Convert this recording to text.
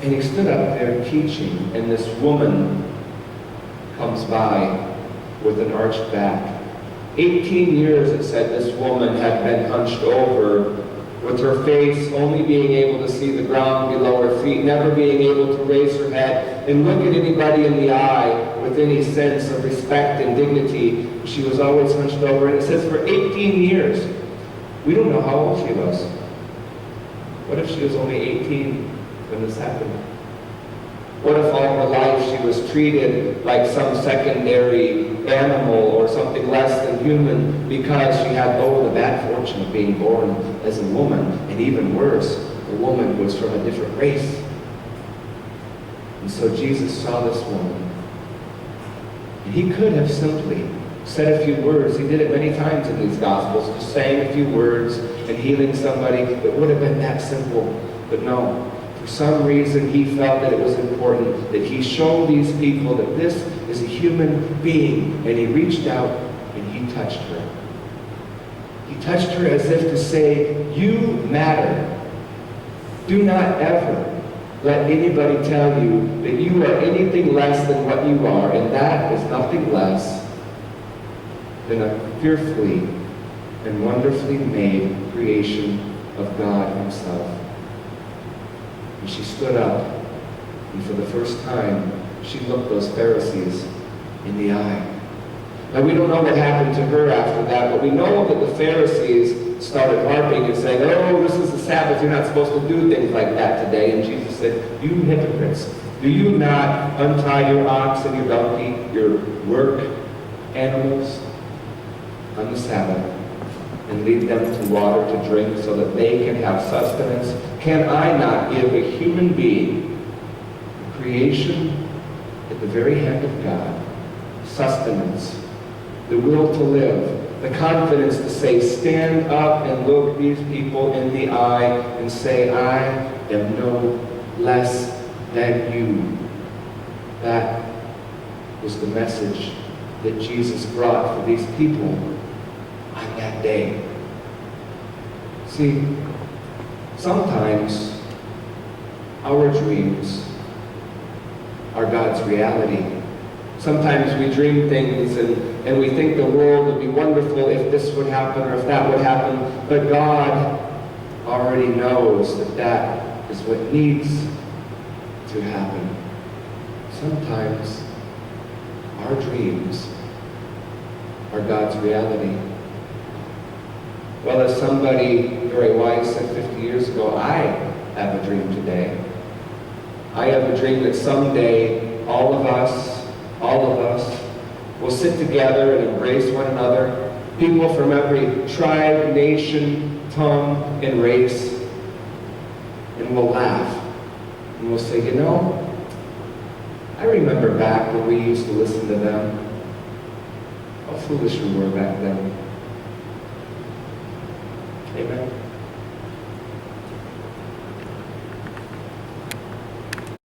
And he stood up there teaching, and this woman comes by with an arched back. 18 years, it said, this woman had been hunched over, with her face only being able to see the ground below her feet, never being able to raise her head and look at anybody in the eye with any sense of respect and dignity. She was always hunched over, and it says for 18 years. We don't know how old she was. What if she was only 18 when this happened? What if all her life she was treated like some secondary animal or something less than human because she had, the bad fortune of being born as a woman, and even worse, the woman was from a different race. And so Jesus saw this woman, and he could have simply said a few words. He did it many times in these Gospels, just saying a few words and healing somebody. It would have been that simple, but no. For some reason, he felt that it was important that he show these people that this is a human being. And he reached out and he touched her. He touched her as if to say, you matter. Do not ever let anybody tell you that you are anything less than what you are. And that is nothing less than a fearfully and wonderfully made creation of God himself. And she stood up, and for the first time, she looked those Pharisees in the eye. Now, we don't know what happened to her after that, but we know that the Pharisees started harping and saying, oh, this is the Sabbath, you're not supposed to do things like that today. And Jesus said, you hypocrites, do you not untie your ox and your donkey, your work animals, on the Sabbath, and lead them to water to drink so that they can have sustenance? Can I not give a human being, a creation at the very hand of God, sustenance, the will to live, the confidence to say, stand up and look these people in the eye and say, I am no less than you. That was the message that Jesus brought for these people on that day. See, sometimes our dreams are God's reality. Sometimes we dream things and we think the world would be wonderful if this would happen or if that would happen, but God already knows that that is what needs to happen. Sometimes our dreams are God's reality. Well, as somebody very wise said 50 years ago, I have a dream today. I have a dream that someday all of us will sit together and embrace one another, people from every tribe, nation, tongue, and race, and we'll laugh. And we'll say, you know, I remember back when we used to listen to them. How foolish we were back then. Amen.